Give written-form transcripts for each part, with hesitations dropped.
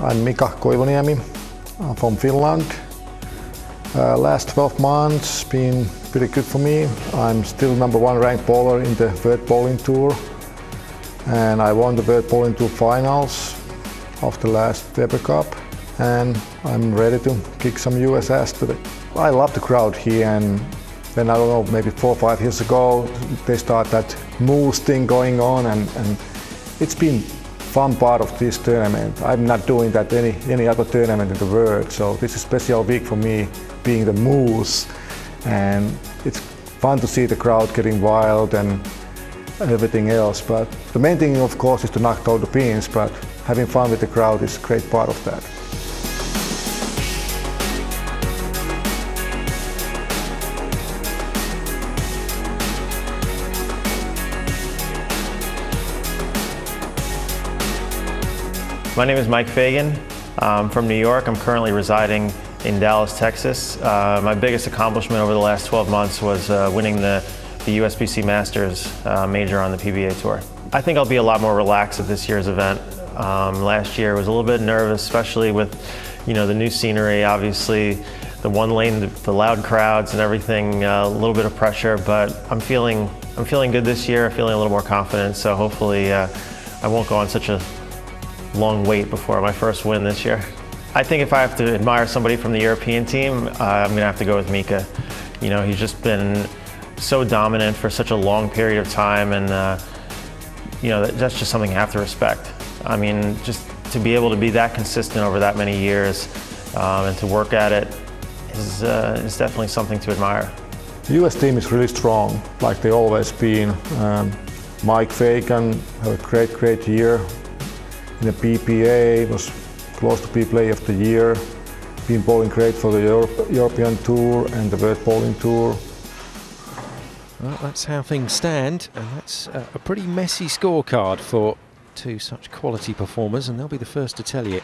I'm Mika Koivuniemi. I'm from Finland. Last 12 months been pretty good for me. I'm still #1 ranked bowler in the World Bowling Tour, and I won the World Bowling Tour finals of the last Ryder Cup, and I'm ready to kick some US ass today. I love the crowd here, and then I don't know, maybe 4 or 5 years ago they start that moose thing going on, and it's been fun part of this tournament. I'm not doing that any other tournament in the world, so this is a special week for me, being the moose, and it's fun to see the crowd getting wild and everything else. But the main thing, of course, is to knock out the pins, but having fun with the crowd is a great part of that. My name is Mike Fagan. I'm from New York. I'm currently residing in Dallas, Texas. My biggest accomplishment over the last 12 months was winning the USBC Masters major on the PBA Tour. I think I'll be a lot more relaxed at this year's event. Last year was a little bit nervous, especially with the new scenery, obviously the one lane, the loud crowds and everything, a little bit of pressure, but I'm feeling good this year, feeling a little more confident, so hopefully I won't go on such a long wait before my first win this year. I think if I have to admire somebody from the European team, I'm going to have to go with Mika. He's just been so dominant for such a long period of time, and that's just something I have to respect. I mean, just to be able to be that consistent over that many years and to work at it is definitely something to admire. The US team is really strong, like they always been. Mike Fagan had a great year. In the PPA, was close to be Player of the Year, been bowling great for the European Tour and the World Bowling Tour. Well, that's how things stand, and that's a pretty messy scorecard for two such quality performers, and they'll be the first to tell you.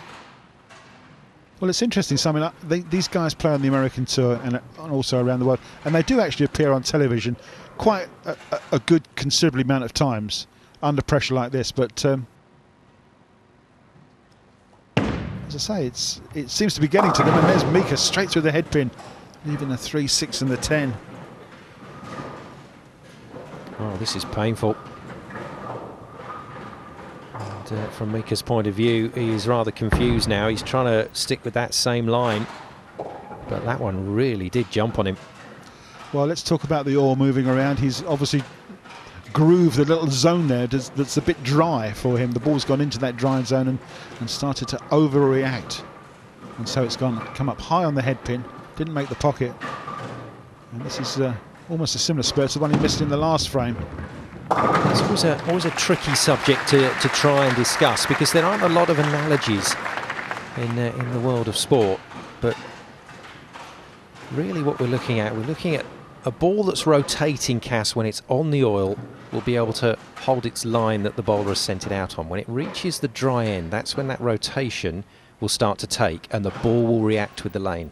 Well, it's interesting, Simon. These guys play on the American Tour and also around the world, and they do actually appear on television quite a good, considerable amount of times under pressure like this, but as I say, it seems to be getting to them, and there's Mika straight through the headpin, leaving the 3, 6 and the 10. Oh, this is painful. And from Mika's point of view, he is rather confused now. He's trying to stick with that same line, but that one really did jump on him. Well, let's talk about the oar moving around. He's obviously grooved the little zone there that's a bit dry for him. The ball's gone into that dry zone and started to overreact, and so it's come up high on the headpin, didn't make the pocket, and this is almost a similar spurt to the one he missed in the last frame. It's always a tricky subject to try and discuss, because there aren't a lot of analogies in the world of sport, but really what we're looking at a ball that's rotating, Cass, when it's on the oil, will be able to hold its line that the bowler has sent it out on. When it reaches the dry end, that's when that rotation will start to take and the ball will react with the lane.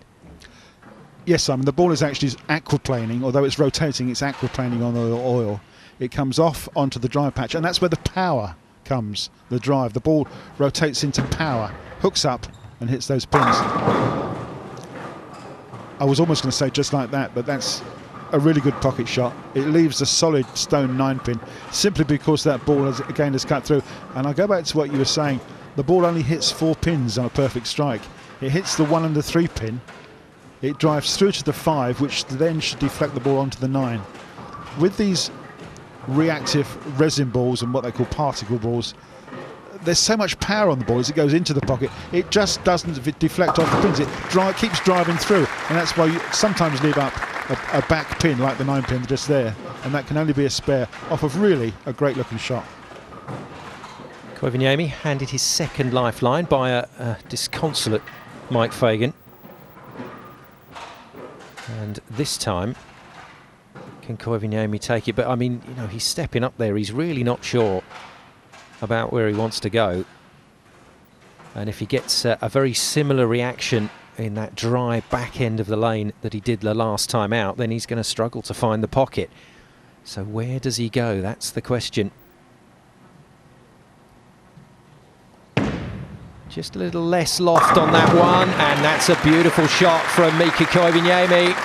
Yes, Simon, the ball is actually aquaplaning. Although it's rotating, it's aquaplaning on the oil. It comes off onto the dry patch, and that's where the power comes, the drive. The ball rotates into power, hooks up and hits those pins. I was almost going to say just like that, but that's a really good pocket shot. It leaves a solid stone 9-pin, simply because that ball has cut through. And I go back to what you were saying, the ball only hits 4 pins on a perfect strike. It hits the 1 and the 3 pin, it drives through to the 5, which then should deflect the ball onto the 9. With these reactive resin balls and what they call particle balls, there's so much power on the ball as it goes into the pocket, it just doesn't deflect off the pins. It keeps driving through, and that's why you sometimes leave up a back pin like the 9 pin just there, and that can only be a spare off of really a great looking shot. Koivuniemi handed his second lifeline by a disconsolate Mike Fagan, and this time can Koivuniemi take it? But I mean, he's stepping up there, he's really not sure about where he wants to go, and if he gets a very similar reaction in that dry back end of the lane that he did the last time out, then he's going to struggle to find the pocket. So where does he go? That's the question. Just a little less loft on that one, and that's a beautiful shot from Mika Koivuniemi.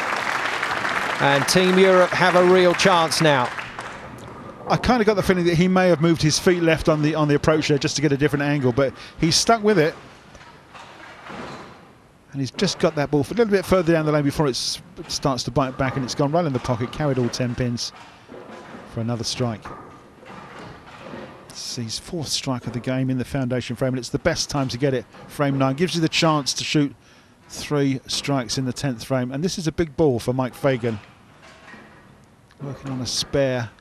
And Team Europe have a real chance now. I kind of got the feeling that he may have moved his feet left on the approach there just to get a different angle, but he's stuck with it. And he's just got that ball a little bit further down the lane before it starts to bite back, and it's gone right in the pocket, carried all 10 pins for another strike. It's his 4th strike of the game in the foundation frame, and it's the best time to get it. Frame 9 gives you the chance to shoot 3 strikes in the 10th frame, and this is a big ball for Mike Fagan. Working on a spare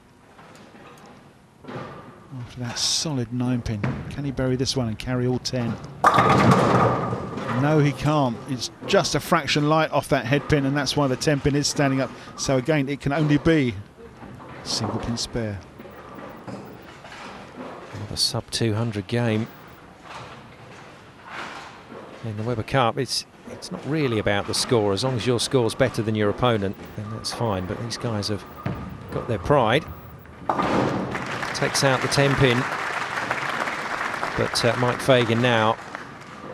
after that solid 9-pin. Can he bury this one and carry all 10? No, he can't. It's just a fraction light off that head pin, and that's why the 10-pin is standing up. So again, it can only be a single pin spare. Another sub-200 game in the Weber Cup. It's not really about the score. As long as your score's better than your opponent, then that's fine. But these guys have got their pride. Takes out the 10-pin. But Mike Fagan now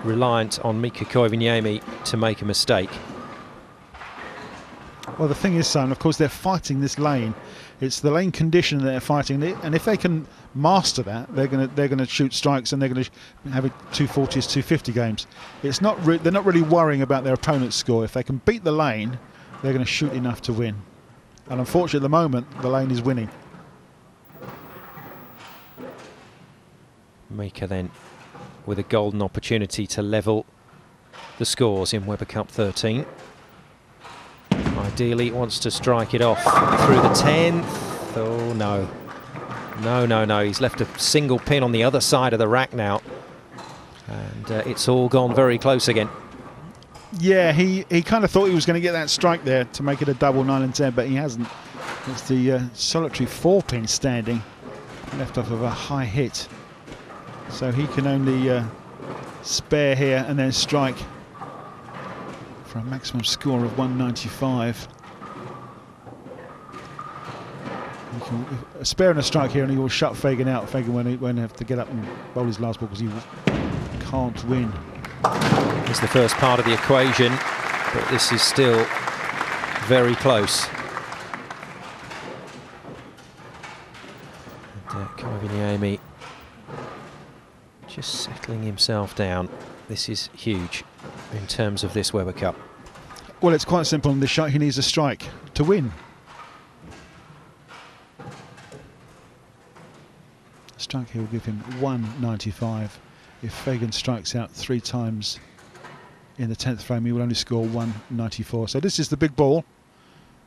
reliant on Mika Koivuniemi to make a mistake. Well, the thing is, Simon, of course, they're fighting this lane. It's the lane condition that they're fighting, and if they can master that, they're going to shoot strikes, and they're going to have a 240s, 250 games. It's not they're not really worrying about their opponent's score. If they can beat the lane, they're going to shoot enough to win. And unfortunately, at the moment, the lane is winning. Mika then with a golden opportunity to level the scores in Weber Cup 13. Ideally wants to strike it off through the 10th. Oh no. No. He's left a single pin on the other side of the rack now. And it's all gone very close again. Yeah, he kind of thought he was going to get that strike there to make it a double 9 and 10, but he hasn't. It's the solitary 4-pin standing, left off of a high hit. So he can only spare here and then strike for a maximum score of 195. He can spare and a strike here, and he will shut Fagan out. Fagan won't have to get up and bowl his last ball because he can't win. It's the first part of the equation, but this is still very close. And Koivuniemi just settling himself down. This is huge in terms of this Weber Cup. Well, it's quite simple in this shot. He needs a strike to win. A strike here will give him 195. If Fagan strikes out 3 times in the 10th frame, he will only score 194. So this is the big ball.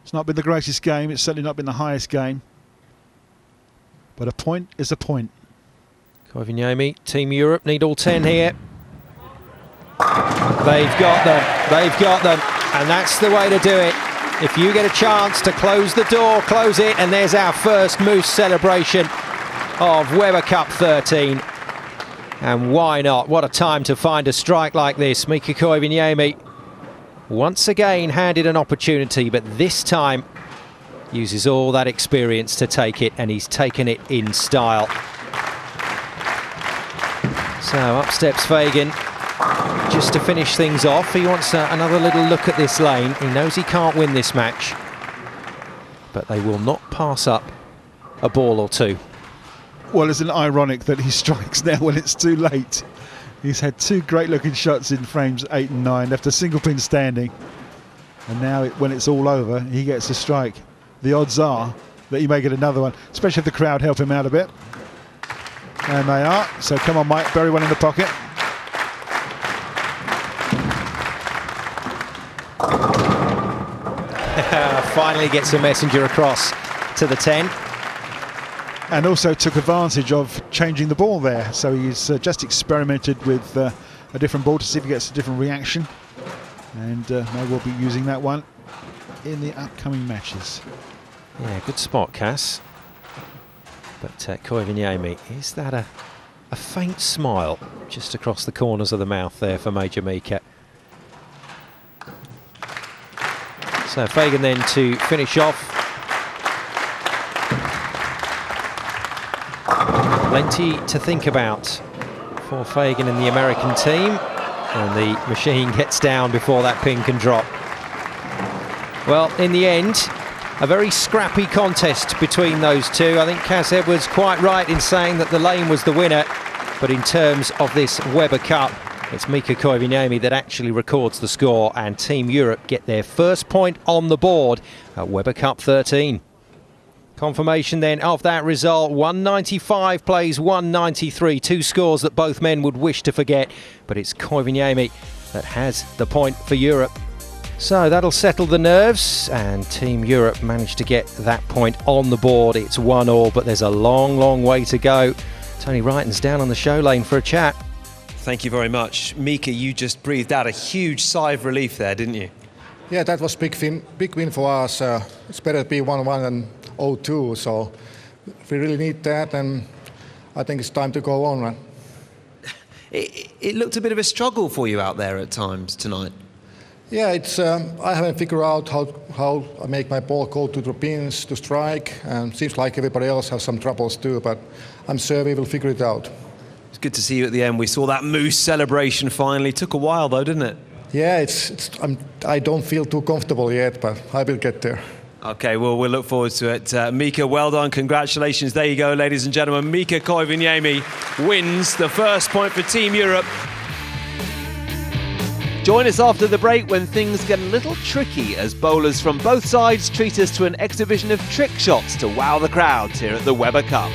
It's not been the greatest game. It's certainly not been the highest game. But a point is a point. Koivuniemi, Team Europe need all 10 here. They've got them, and that's the way to do it. If you get a chance to close the door, close it, and there's our first Moose celebration of Weber Cup 13. And why not? What a time to find a strike like this. Mika Koivuniemi once again handed an opportunity, but this time uses all that experience to take it, and he's taken it in style. So up steps Fagan just to finish things off. He wants another little look at this lane. He knows he can't win this match, but they will not pass up a ball or two. Well, isn't it ironic that he strikes now when it's too late? He's had 2 great looking shots in frames 8 and 9, left a single pin standing, and now when it's all over, he gets a strike. The odds are that he may get another one, especially if the crowd help him out a bit. And they are. So come on, Mike, bury one in the pocket. Finally gets a messenger across to the 10. And also took advantage of changing the ball there. So he's just experimented with a different ball to see if he gets a different reaction. And may well be using that one in the upcoming matches. Yeah, good spot, Cass. But Koivuniemi, is that a faint smile just across the corners of the mouth there for Major Mika? So Fagan then to finish off. Plenty to think about for Fagan and the American team, and the machine gets down before that pin can drop. Well, in the end, a very scrappy contest between those two. I think Cas Edwards quite right in saying that the lane was the winner, but in terms of this Weber Cup, it's Mika Koivuniemi that actually records the score, and Team Europe get their first point on the board at Weber Cup 13. Confirmation then of that result: 195 plays 193, two scores that both men would wish to forget, but it's Koivuniemi that has the point for Europe. So that'll settle the nerves, and Team Europe managed to get that point on the board. It's 1-1, but there's a long, long way to go. Tony Wrighton's down on the show lane for a chat. Thank you very much. Mika, you just breathed out a huge sigh of relief there, didn't you? Yeah, that was big win for us. It's better to be 1-1 than 0-2, so we really need that, and I think it's time to go on. Right? It looked a bit of a struggle for you out there at times tonight. Yeah, it's I haven't figured out how I make my ball go to the pins to strike, and seems like everybody else has some troubles too, but I'm sure we will figure it out. It's good to see you at the end. We saw that moose celebration finally. Took a while though, didn't it? Yeah, I don't feel too comfortable yet, but I will get there. Okay, well, we'll look forward to it. Mika, well done. Congratulations. There you go, ladies and gentlemen. Mika Koivuniemi wins the first point for Team Europe. Join us after the break when things get a little tricky as bowlers from both sides treat us to an exhibition of trick shots to wow the crowds here at the Weber Cup.